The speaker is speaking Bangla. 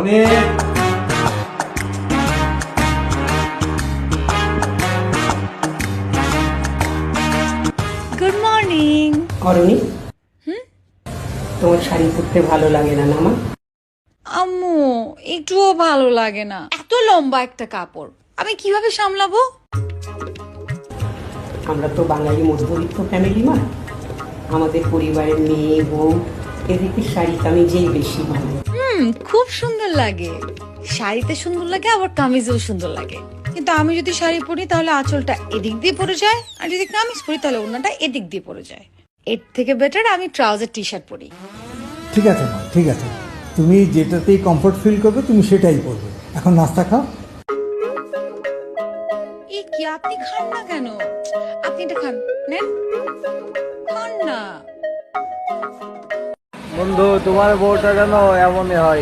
অনেক গুড মর্নিং। করণী, তোমার শাড়ি পরতে ভালো লাগে না মা? আম্মু একটুও ভালো লাগে না, এত লম্বা একটা কাপড় আমি কিভাবে সামলাবো? আমরা তো বাঙালি মধ্যবিত্ত ফ্যামিলি মা, আমাদের পরিবারের মেয়ে বউ এদেরকে শাড়ি কামিজেই বেশি ভালো। খুব সুন্দর লাগে, শাড়িতে সুন্দর লাগে আবার কামিজেও সুন্দর লাগে, কিন্তু আমি যদি শাড়ি পরি তাহলে আঁচলটা এদিক দিয়ে পড়ে যায়, আর যদি কামিজ পরি তাহলে ওড়নাটা এদিক দিয়ে পড়ে যায়। এর থেকে বেটার আমি ট্রাউজার টি শার্ট পরি। ঠিক আছে মা, ঠিক আছে, তুমি যেটাতেই কমফোর্ট ফিল করবে তুমি সেটাই করবে। এখন নাস্তা খাও। এই কি, আপনি খান না কেন? আপনি এটা খান, নেন খান না। বন্ধু, তোমার বউটা যেন এমনই হয়।